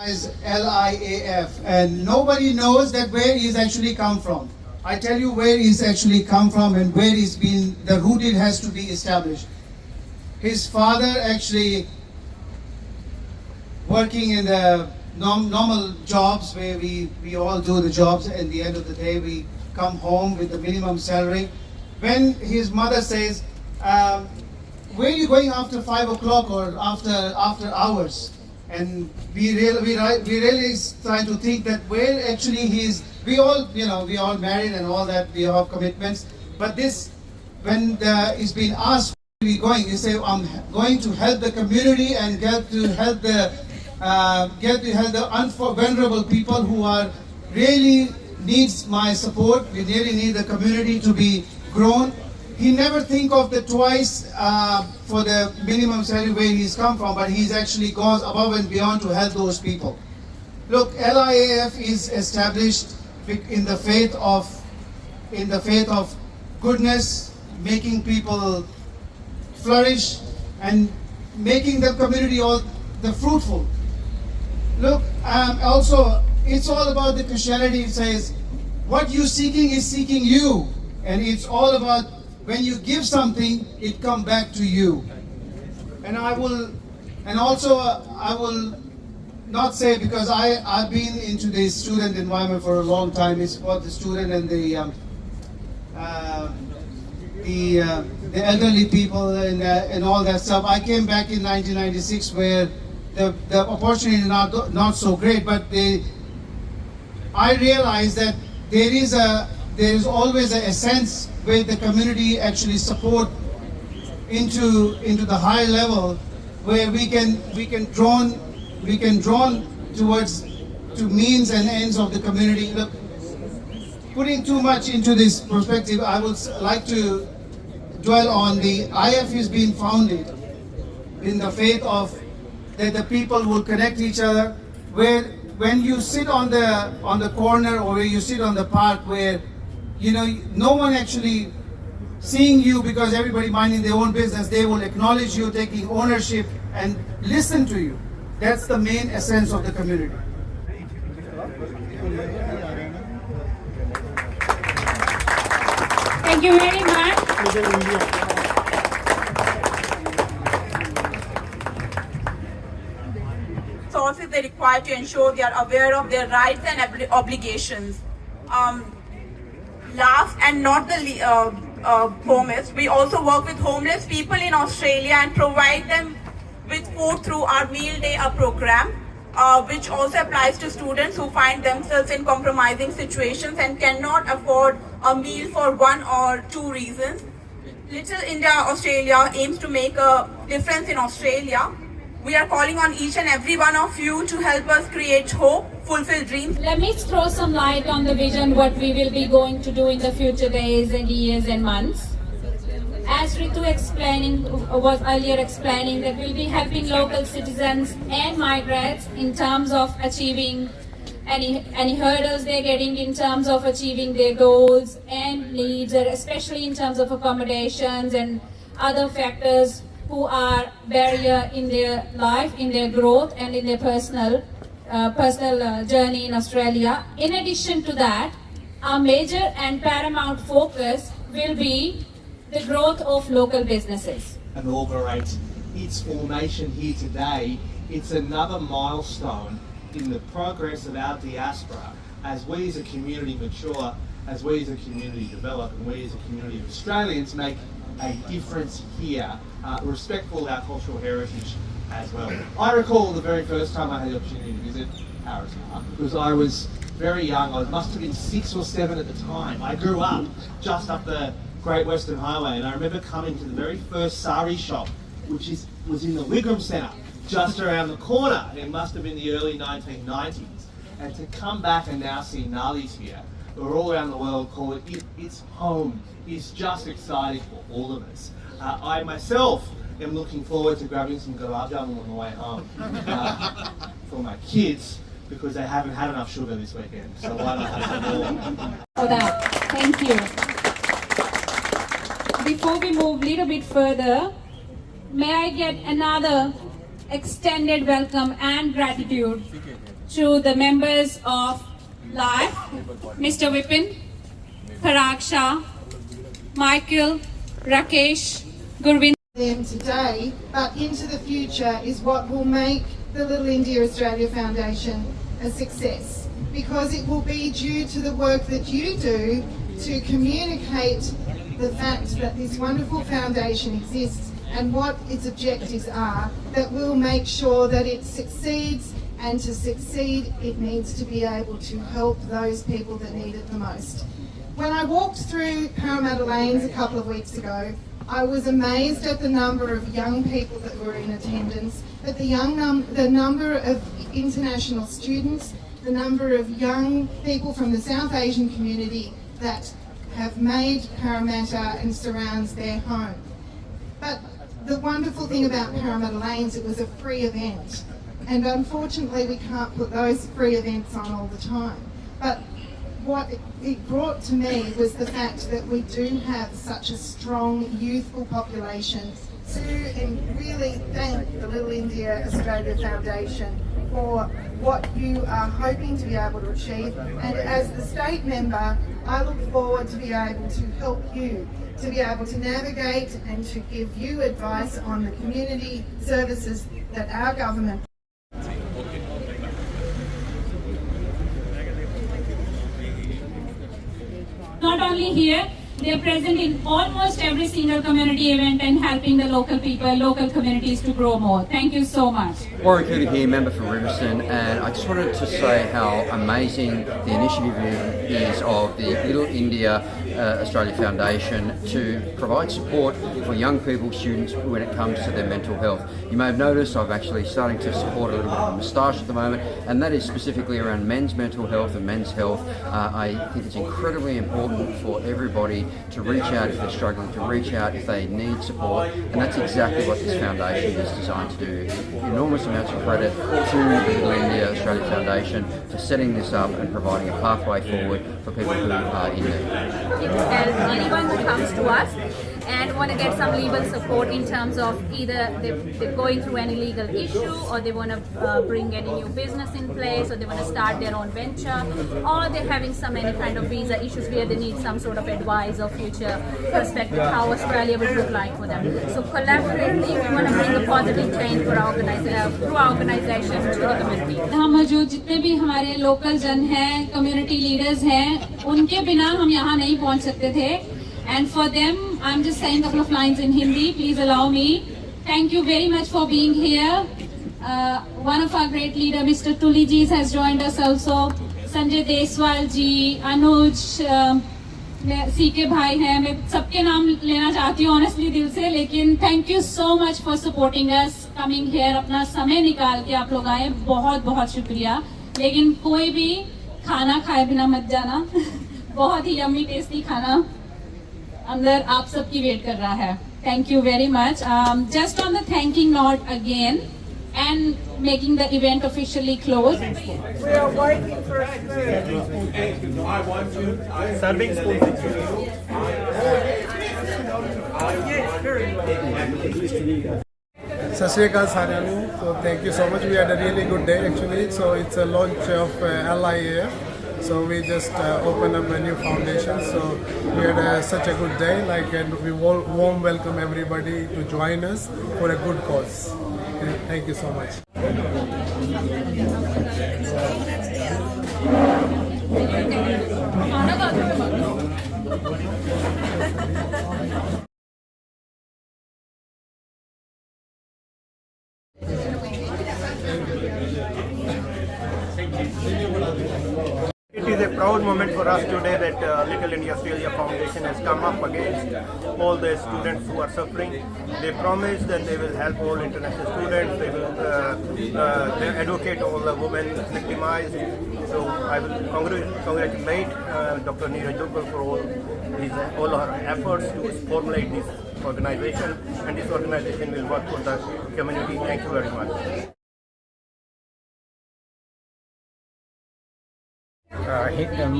Is Liaf, and nobody knows that where he's actually come from. I tell you where he's actually come from and where he's been, the root it has to be established. His father actually working in the normal jobs where we all do the jobs. At the end of the day, we come home with the minimum salary. When his mother says, where are you going after 5 o'clock or after hours? And we really try to think that where actually we all married and all that, we have commitments. But this, when he's been asked where are we going, you say, I'm going to help the community and get to help the vulnerable people who are really needs my support. We really need the community to be grown. He never think of the twice for the minimum salary where he's come from, but he's actually goes above and beyond to help those people. Look, Liaf is established in the faith of goodness, making people flourish and making the community all the fruitful. Look, also it's all about the Christianity. It says, what you seeking is seeking you, and it's all about when you give something, it come back to you. And I will not say, because I've been into the student environment for a long time. It's about the student and the elderly people and all that stuff. I came back in 1996 where the opportunity is not so great, but I realized that there is always a sense where the community actually support into the high level, where we can drawn towards to means and ends of the community. Look, putting too much into this perspective, I would like to dwell on the IF is being founded in the faith of that the people will connect each other. Where when you sit on the corner or where you sit on the park where no one actually seeing you because everybody minding their own business, they will acknowledge you, taking ownership and listen to you. That's the main essence of the community. Thank you very much. Sources they require to ensure they are aware of their rights and obligations. Last and not the foremost, we also work with homeless people in Australia and provide them with food through our Meal Day program, which also applies to students who find themselves in compromising situations and cannot afford a meal for one or two reasons. Little India Australia aims to make a difference in Australia. We are calling on each and every one of you to help us create hope, fulfill dreams. Let me throw some light on the vision, what we will be going to do in the future days and years and months. As Ritu was earlier explaining, that we'll be helping local citizens and migrants in terms of achieving any hurdles they're getting in terms of achieving their goals and needs, especially in terms of accommodations and other factors who are barrier in their life, in their growth and in their personal journey in Australia. In addition to that, our major and paramount focus will be the growth of local businesses. Inaugurate its formation here today. It's another milestone in the progress of our diaspora as we as a community mature, as we as a community develop, and we as a community of Australians make a difference here, respectful of our cultural heritage as well. I recall the very first time I had the opportunity to visit Paris, because I was very young. I must have been 6 or 7 at the time. I grew up just up the Great Western Highway, and I remember coming to the very first sari shop, which was in the Wigram Centre, just around the corner. It must have been the early 1990s. And to come back and now see Nalis here, who are all around the world, call it its home, is just exciting for all of us. I myself am looking forward to grabbing some gulab jamun on the way home for my kids, because they haven't had enough sugar this weekend. So why not have some more? For that, thank you. Before we move a little bit further, may I get another extended welcome and gratitude to the members of Liaf, Mr. Vipin, Parag Shah, Michael, Rakesh, Gurvind. Them today, but into the future is what will make the Little India Australia Foundation a success, because it will be due to the work that you do to communicate the fact that this wonderful foundation exists and what its objectives are, that will make sure that it succeeds, and to succeed it needs to be able to help those people that need it the most. When I walked through Parramatta Lanes a couple of weeks ago, I was amazed at the number of young people that were in attendance, at the number of international students, the number of young people from the South Asian community that have made Parramatta and surrounds their home. But the wonderful thing about Parramatta Lanes, it was a free event. And unfortunately we can't put those free events on all the time. But what it brought to me was the fact that we do have such a strong youthful population, and really thank the Little India Australia Foundation for what you are hoping to be able to achieve. And as the state member, I look forward to be able to help you to be able to navigate and to give you advice on the community services that our government. Not only here, they are present in almost every single community event and helping the local people, local communities to grow more. Thank you so much. Warren Cooter here, member for Riverstone, and I just wanted to say how amazing the initiative is of the Little India Australia Foundation to provide support for young people, students, when it comes to their mental health. You may have noticed I've actually starting to support a little bit of a moustache at the moment, and that is specifically around men's mental health and men's health. I think it's incredibly important for everybody to reach out if they're struggling, to reach out if they need support, and that's exactly what this foundation is designed to do. Enormous amounts of credit to the Little India Australia Foundation for setting this up and providing a pathway forward for people who are in need. To help anyone who comes to us and want to get some legal support in terms of either they're going through any legal issue, or they want to bring any new business in place, or they want to start their own venture, or they're having any kind of visa issues where they need some sort of advice or future perspective how Australia would look like for them. So collaboratively we want to bring a positive change for our through our organization to the community. यहाँ मौजूद जितने भी हमारे local जन हैं, community leaders हैं, उनके बिना हम यहाँ नहीं पहुँच सकते थे. And for them, I'm just saying a couple of lines in Hindi. Please allow me. Thank you very much for being here. One of our great leader, Mr. Tuli ji, has joined us also. Sanjhe Deswal ji, Anuj, CK भाई हैं. मैं सबके नाम लेना चाहती हूँ honestly दिल से, लेकिन thank you so much for supporting us, coming here, अपना समय निकाल के आप लोग आए, बहुत बहुत शुक्रिया. लेकिन कोई भी खाना खाए बिना मत जाना. बहुत ही yummy tasty खाना अंदर आप सबकी वेट कर रहा है. Thank you very much. Just on the thanking note again and making the event officially closed. We are waiting for food. Serving spoon. Sat Shri Akal ਸਾਰਿਆਂ ਨੂੰ. So thank you so much. We had a really good day actually. So it's a launch of LIAF. So we just opened up a new foundation. So we had such a good day. And we warm welcome everybody to join us for a good cause. Thank you so much. It is a proud moment for us today that Little India Australia Foundation has come up against all the students who are suffering. They promise that they will help all international students, they will advocate all the women victimized. So I will congratulate Dr. Neeraj Duggal for all her efforts to formulate this organization, and this organization will work for the community. Thank you very much.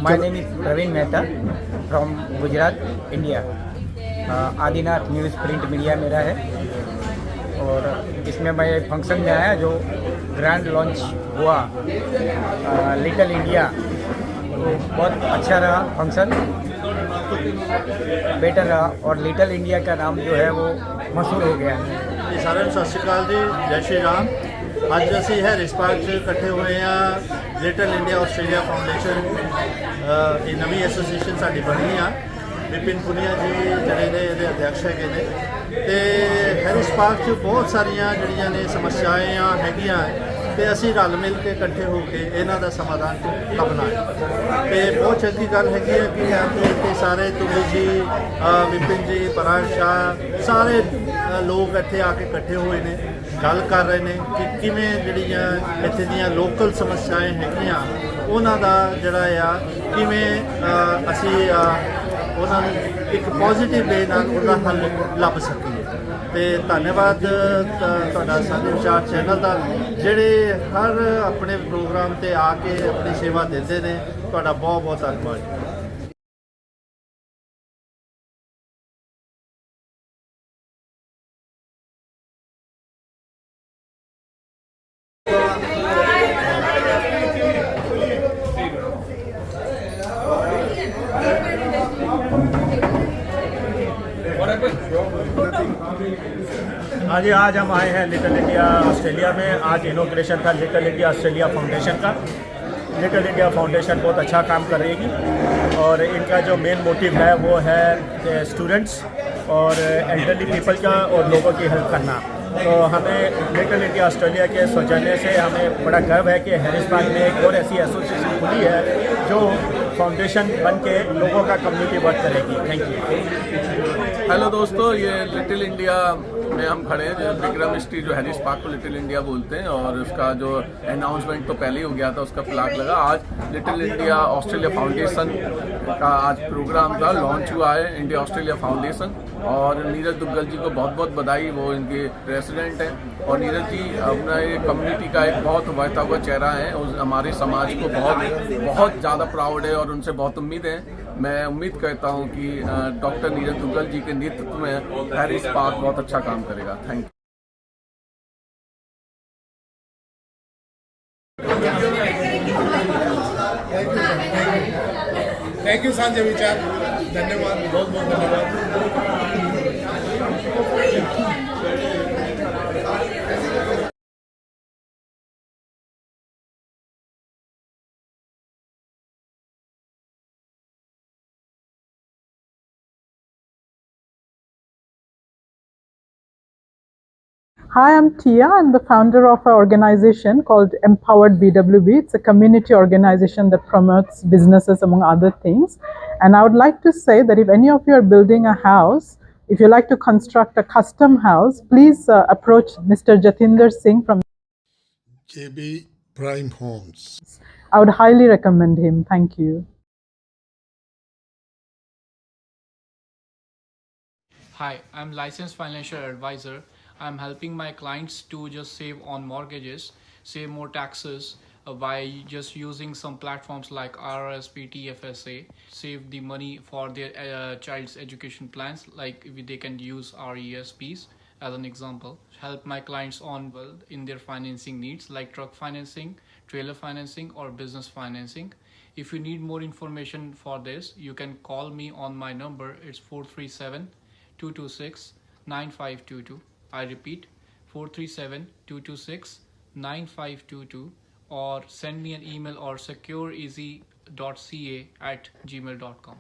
My name is Praveen Mehta from Gujarat, India. Adinath news print media मेरा है, और इसमें मैं एक function में आया जो grand launch हुआ लिटिल इंडिया, तो बहुत अच्छा रहा फंक्शन, बेटर रहा और लिटिल इंडिया का नाम जो है वो मशहूर हो गया। जी सारे सत श्री अकाल जी, जय श्री राम। ਅੱਜ ਅਸੀਂ ਹੈਰਿਸ ਪਾਰਕ 'ਚ ਇਕੱਠੇ ਹੋਏ ਹਾਂ। ਲਿਟਲ ਇੰਡੀਆ ਆਸਟ੍ਰੇਲੀਆ ਫਾਊਂਡੇਸ਼ਨ ਇਹ ਨਵੀਂ ਐਸੋਸੀਏਸ਼ਨ ਸਾਡੀ ਬਣੀ ਆ। ਵਿਪਿਨ ਪੁਨੀਆ ਜੀ ਜਿਹੜੇ ਨੇ ਇਹਦੇ ਅਧਿਕਸ਼ ਹੈਗੇ ਨੇ ਤੇ ਹੈਰਿਸ ਪਾਰਕ 'ਚ ਬਹੁਤ ਸਾਰੀਆਂ ਜਿਹੜੀਆਂ ਨੇ ਸਮੱਸਿਆਵਾਂ ਹੈਗੀਆਂ ਤੇ ਅਸੀਂ ਰਲ ਮਿਲ ਕੇ ਇਕੱਠੇ ਹੋ ਕੇ ਇਹਨਾਂ ਦਾ ਸਮਾਧਾਨ ਲੱਭਣਾ ਹੈ ਤੇ ਬਹੁਤ ਚੰਗੀ ਗੱਲ ਹੈਗੀ ਹੈ ਕਿ ਇੱਥੇ ਸਾਰੇ ਤੁਲੀ ਜੀ, ਵਿਪਿਨ ਜੀ, ਪਰਾਗ ਸ਼ਾਹ ਸਾਰੇ ਲੋਕ ਇੱਥੇ ਆ ਕੇ ਇਕੱਠੇ ਹੋਏ ਨੇ, ਗੱਲ ਕਰ ਰਹੇ ਨੇ ਕਿ ਕਿਵੇਂ ਜਿਹੜੀਆਂ ਇੱਥੇ ਦੀਆਂ ਲੋਕਲ ਸਮੱਸਿਆਵਾਂ ਹੈਗੀਆਂ ਉਹਨਾਂ ਦਾ ਜਿਹੜਾ ਆ ਕਿਵੇਂ ਅਸੀਂ ਉਹਨਾਂ ਨੂੰ ਇੱਕ ਪੋਜ਼ਿਟਿਵ ਵੇ ਨਾਲ ਉਹਦਾ ਹੱਲ ਲੱਭ ਸਕੀਏ। ਤੇ ਧੰਨਵਾਦ ਤੁਹਾਡਾ ਸਾਂਝੇ ਵਿਚਾਰ ਚੈਨਲ ਦਾ, ਜਿਹੜੇ ਹਰ ਆਪਣੇ ਪ੍ਰੋਗਰਾਮ ਤੇ ਆ ਕੇ ਆਪਣੀ ਸੇਵਾ ਦਿੰਦੇ ਨੇ। ਤੁਹਾਡਾ ਬਹੁਤ ਬਹੁਤ ਧੰਨਵਾਦ। हाँ जी, आज हम आए हैं लिटिल इंडिया ऑस्ट्रेलिया में। आज इनॉग्रेशन था लिटिल इंडिया ऑस्ट्रेलिया फाउंडेशन का। लिटिल इंडिया फाउंडेशन बहुत अच्छा काम करेगी और इनका जो मेन मोटिव है वो है स्टूडेंट्स और एल्डरली पीपल का और लोगों की हेल्प करना। तो हमें लिटिल इंडिया ऑस्ट्रेलिया के सौजन्य से हमें बड़ा गर्व है कि हैरिस पार्क में एक और ऐसी एसोसिएशन खुली है जो फाउंडेशन बन के लोगों का कम्युनिटी वर्क करेगी। Thank you. हेलो दोस्तों, ये लिटिल इंडिया में हम खड़े हैं। जो विक्रम स्ट्रीट जो हैरिस पार्क को लिटिल इंडिया बोलते हैं और उसका जो अनाउंसमेंट तो पहले ही हो गया था, उसका फ्लैग लगा। आज लिटिल इंडिया ऑस्ट्रेलिया फाउंडेशन का आज प्रोग्राम का लॉन्च हुआ है, इंडिया ऑस्ट्रेलिया फाउंडेशन। और नीरज दुग्गल जी को बहुत बहुत बधाई, वो इनके प्रेसिडेंट हैं। और नीरज जी अपना ये कम्युनिटी का एक बहुत उभरता हुआ चेहरा है, हमारे समाज को बहुत ज़्यादा प्राउड है और उनसे बहुत उम्मीद है। मैं उम्मीद करता हूँ कि डॉक्टर नीरज दुग्गल जी के नेतृत्व में हैरिस पार्क बहुत अच्छा काम करेगा। Thank you. Thank you Sanjay विचार, धन्यवाद, बहुत बहुत धन्यवाद। Hi, I'm Tia. I'm the founder of an organization called Empowered BWB. It's a community organization that promotes businesses among other things. And I would like to say that if any of you are building a house, if you like to construct a custom house, please approach Mr. Jatinder Singh from JB Prime Homes. I would highly recommend him. Thank you. Hi, I'm licensed financial advisor. I'm helping my clients to just save on mortgages, save more taxes by just using some platforms like RRSP, TFSA, save the money for their child's education plans, like they can use RESPs as an example. Help my clients on in their financing needs like truck financing, trailer financing or business financing. If you need more information for this, you can call me on my number. It's 437-226-9522. I repeat, 437-226-9522, or send me an email or secureeasy.ca@gmail.com.